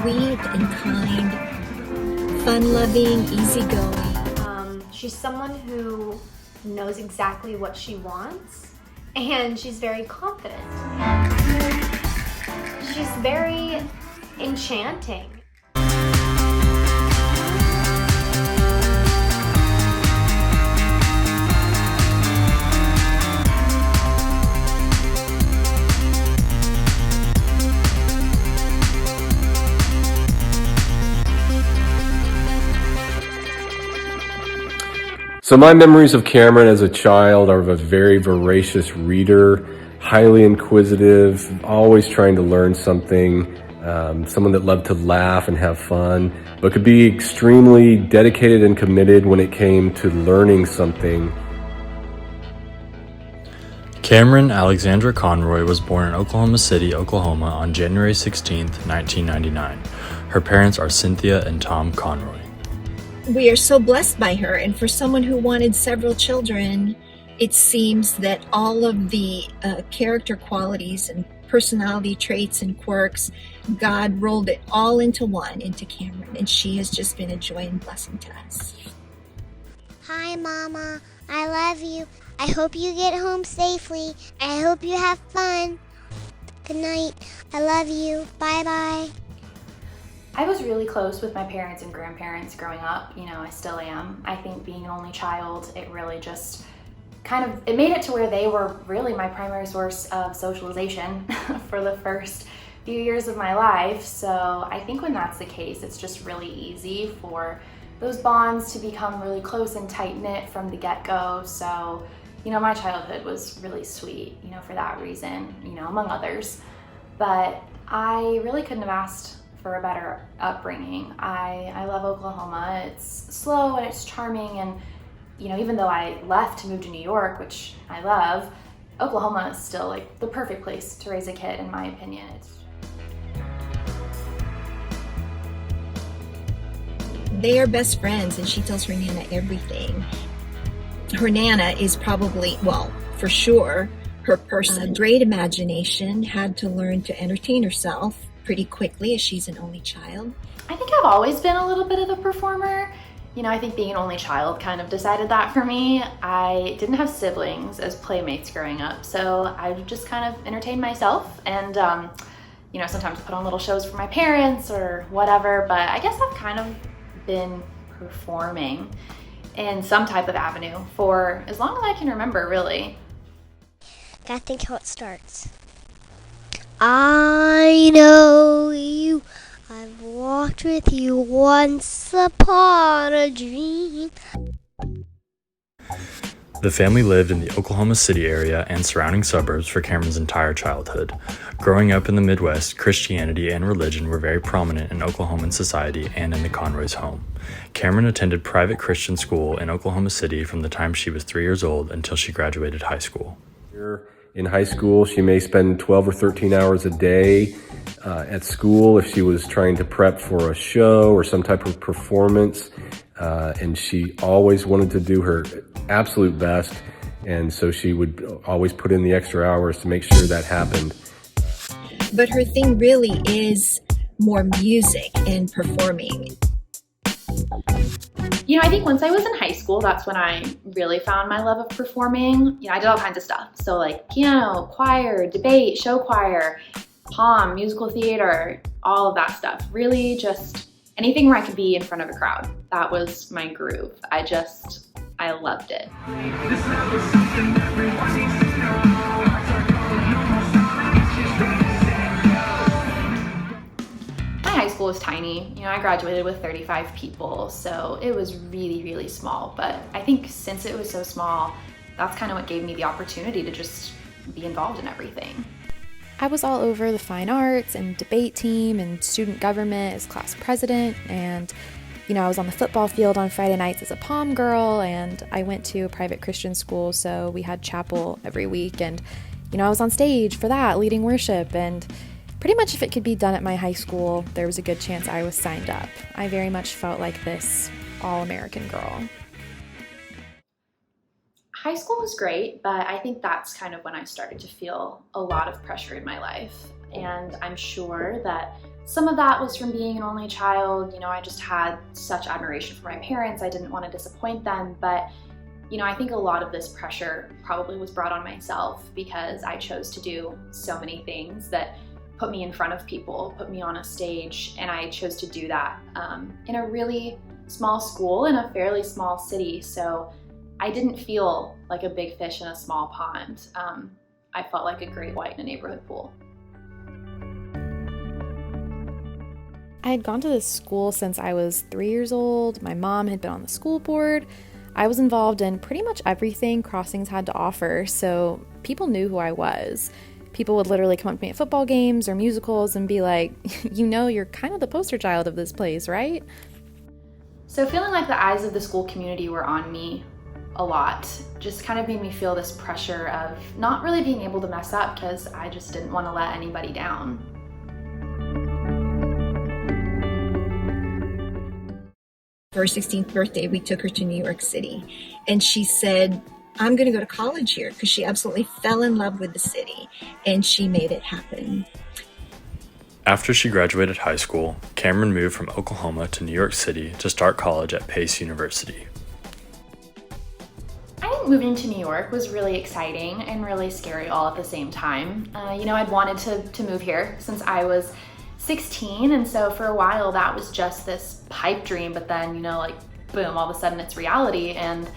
sweet and kind, fun-loving, easygoing. She's someone who knows exactly what she wants, and she's very confident. She's very enchanting. So my memories of Cameron as a child are of a very voracious reader, highly inquisitive, always trying to learn something, someone that loved to laugh and have fun, but could be extremely dedicated and committed when it came to learning something. Cameron Alexandra Conroy was born in Oklahoma City, Oklahoma on January 16, 1999. Her parents are Cynthia and Tom Conroy. We are so blessed by her, and for someone who wanted several children, it seems that all of the character qualities and personality traits and quirks, God rolled it all into one, into Cameron, and she has just been a joy and blessing to us. Hi, Mama. I love you. I hope you get home safely. I hope you have fun. Good night. I love you. Bye-bye. I was really close with my parents and grandparents growing up. You know, I still am. I think being an only child, it really just it made it to where they were really my primary source of socialization for the first few years of my life. So I think when that's the case, it's just really easy for those bonds to become really close and tight-knit from the get-go. So, you know, my childhood was really sweet, you know, for that reason, you know, among others. But I really couldn't have asked for a better upbringing. I love Oklahoma. It's slow and it's charming, and you know, even though I left to move to New York, which I love, Oklahoma is still like the perfect place to raise a kid, in my opinion. They are best friends, and she tells her Nana everything. Her Nana is probably, well, for sure, her person. Great imagination, had to learn to entertain herself pretty quickly as she's an only child. I think I've always been a little bit of a performer. You know, I think being an only child kind of decided that for me. I didn't have siblings as playmates growing up, so I would just kind of entertain myself and, you know, sometimes put on little shows for my parents or whatever, but I guess I've kind of been performing in some type of avenue for as long as I can remember, really. Gotta think how it starts. I know you. I've walked with you once upon a dream. The family lived in the Oklahoma City area and surrounding suburbs for Cameron's entire childhood. Growing up in the Midwest, Christianity and religion were very prominent in Oklahoman society and in the Conroy's home. Cameron attended private Christian school in Oklahoma City from the time she was 3 years old until she graduated high school. In high school, she may spend 12 or 13 hours a day at school if she was trying to prep for a show or some type of performance. And she always wanted to do her absolute best. And so she would always put in the extra hours to make sure that happened. But her thing really is more music and performing. You know, I think once I was in high school, that's when I really found my love of performing. You know, I did all kinds of stuff. So like piano, choir, debate, show choir, pom, musical theater, all of that stuff. Really just anything where I could be in front of a crowd. That was my groove. I loved it. High school was tiny. You know, I graduated with 35 people, so it was really, really small. But I think since it was so small, that's kind of what gave me the opportunity to just be involved in everything. I was all over the fine arts and debate team and student government as class president, and you know, I was on the football field on Friday nights as a pom girl, and I went to a private Christian school, so we had chapel every week, and you know, I was on stage for that, leading worship, and pretty much if it could be done at my high school, there was a good chance I was signed up. I very much felt like this all-American girl. High school was great, but I think that's kind of when I started to feel a lot of pressure in my life. And I'm sure that some of that was from being an only child. You know, I just had such admiration for my parents. I didn't want to disappoint them, but you know, I think a lot of this pressure probably was brought on myself because I chose to do so many things that put me in front of people, put me on a stage, and I chose to do that in a really small school in a fairly small city. So I didn't feel like a big fish in a small pond. I felt like a great white in a neighborhood pool. I had gone to this school since I was 3 years old. My mom had been on the school board. I was involved in pretty much everything Crossings had to offer, so people knew who I was. People would literally come up to me at football games or musicals and be like, you know, you're kind of the poster child of this place, right? So feeling like the eyes of the school community were on me a lot just kind of made me feel this pressure of not really being able to mess up because I just didn't want to let anybody down. For her 16th birthday, we took her to New York City, and she said, I'm going to go to college here, because she absolutely fell in love with the city, and she made it happen. After she graduated high school, Cameron moved from Oklahoma to New York City to start college at Pace University. I think moving to New York was really exciting and really scary all at the same time. You know, I'd wanted to move here since I was 16, and so for a while that was just this pipe dream, but then, you know, like boom, all of a sudden it's reality, and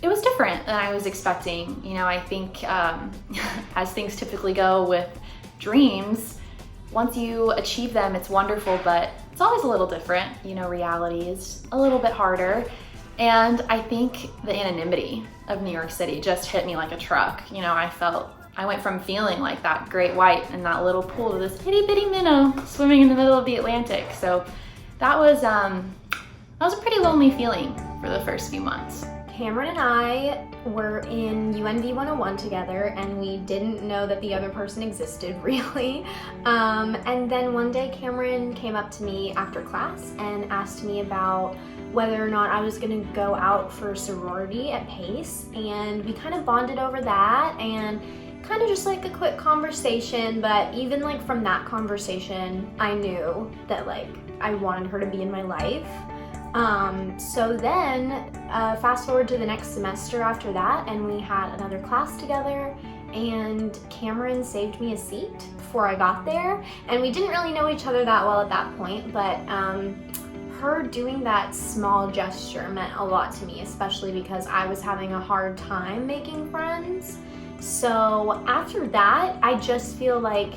it was different than I was expecting. You know, I think as things typically go with dreams, once you achieve them, it's wonderful, but it's always a little different. You know, reality is a little bit harder. And I think the anonymity of New York City just hit me like a truck. You know, I went from feeling like that great white in that little pool to this itty bitty minnow swimming in the middle of the Atlantic. So that was a pretty lonely feeling for the first few months. Cameron and I were in UNV 101 together, and we didn't know that the other person existed, really. And then one day Cameron came up to me after class and asked me about whether or not I was gonna go out for sorority at Pace, and we kind of bonded over that, and kind of just like a quick conversation, but even like from that conversation, I knew that like I wanted her to be in my life. So then fast forward to the next semester after that, and we had another class together, and Cameron saved me a seat before I got there, and we didn't really know each other that well at that point, but her doing that small gesture meant a lot to me, especially because I was having a hard time making friends. So after that, I just feel like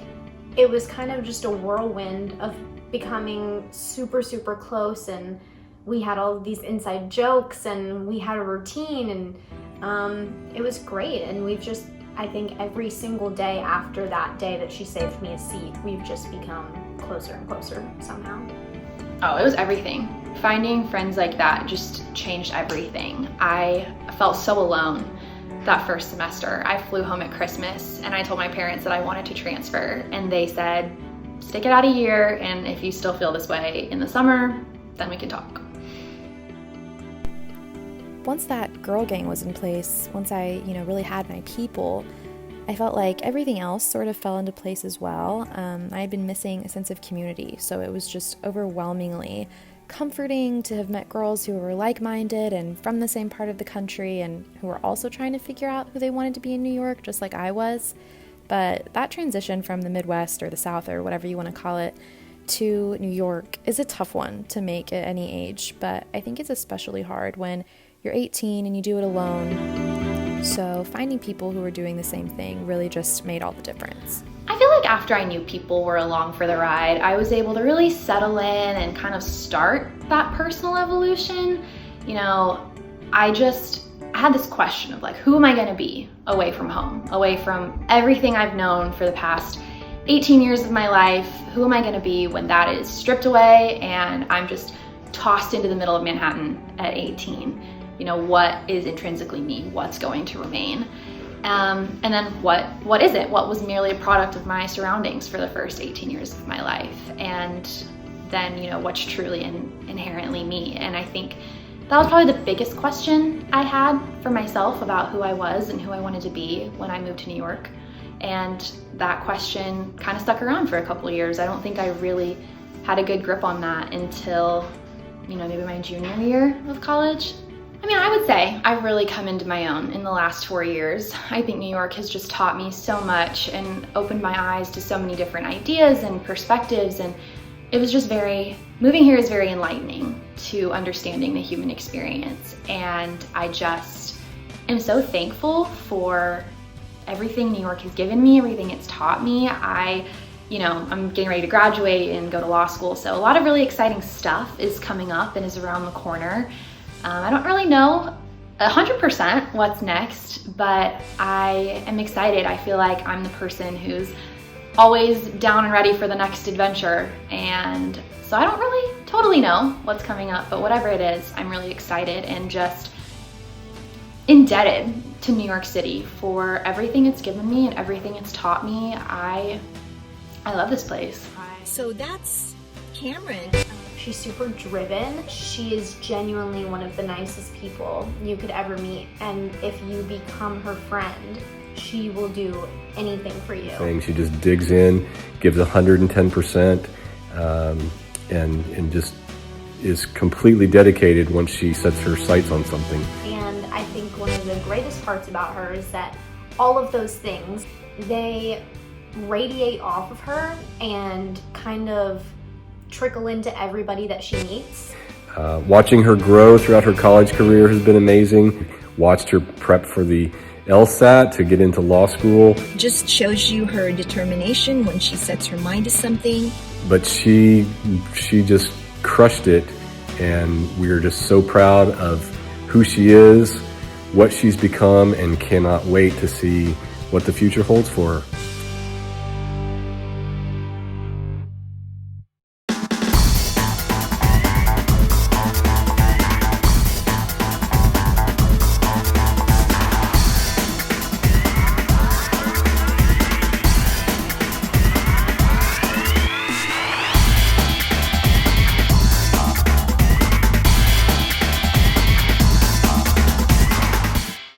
it was kind of just a whirlwind of becoming super, super close, and we had all of these inside jokes, and we had a routine, and it was great. And we've just, I think every single day after that day that she saved me a seat, we've just become closer and closer somehow. Oh, it was everything. Finding friends like that just changed everything. I felt so alone that first semester. I flew home at Christmas, and I told my parents that I wanted to transfer, and they said, stick it out a year, and if you still feel this way in the summer, then we can talk. Once that girl gang was in place, once I, really had my people, I felt like everything else sort of fell into place as well. I had been missing a sense of community, so it was just overwhelmingly comforting to have met girls who were like-minded and from the same part of the country, and who were also trying to figure out who they wanted to be in New York, just like I was. But that transition from the Midwest or the South or whatever you want to call it to New York is a tough one to make at any age, but I think it's especially hard when you're 18 and you do it alone. So finding people who are doing the same thing really just made all the difference. I feel like after I knew people were along for the ride, I was able to really settle in and kind of start that personal evolution. You know, I had this question of like, who am I gonna be away from home, away from everything I've known for the past 18 years of my life? Who am I gonna be when that is stripped away and I'm just tossed into the middle of Manhattan at 18? You know, what is intrinsically me? What's going to remain? And then what is it? What was merely a product of my surroundings for the first 18 years of my life? And then, what's truly inherently me? And I think that was probably the biggest question I had for myself about who I was and who I wanted to be when I moved to New York. And that question kind of stuck around for a couple of years. I don't think I really had a good grip on that until, maybe my junior year of college. I mean, I would say I've really come into my own in the last 4 years. I think New York has just taught me so much and opened my eyes to so many different ideas and perspectives, and it was just moving here is very enlightening to understanding the human experience. And I just am so thankful for everything New York has given me, everything it's taught me. I'm getting ready to graduate and go to law school, so a lot of really exciting stuff is coming up and is around the corner. I don't really know 100% what's next, but I am excited. I feel like I'm the person who's always down and ready for the next adventure, and so I don't really totally know what's coming up, but whatever it is, I'm really excited and just indebted to New York City for everything it's given me and everything it's taught me. I love this place. So that's Cameron. She's super driven. She is genuinely one of the nicest people you could ever meet. And if you become her friend, she will do anything for you. She just digs in, gives 110%, and just is completely dedicated once she sets her sights on something. And I think one of the greatest parts about her is that all of those things, they radiate off of her and kind of trickle into everybody that she meets. Watching her grow throughout her college career has been amazing. Watched her prep for the LSAT to get into law school. Just shows you her determination when she sets her mind to something. But she just crushed it, and we're just so proud of who she is, what she's become, and cannot wait to see what the future holds for her.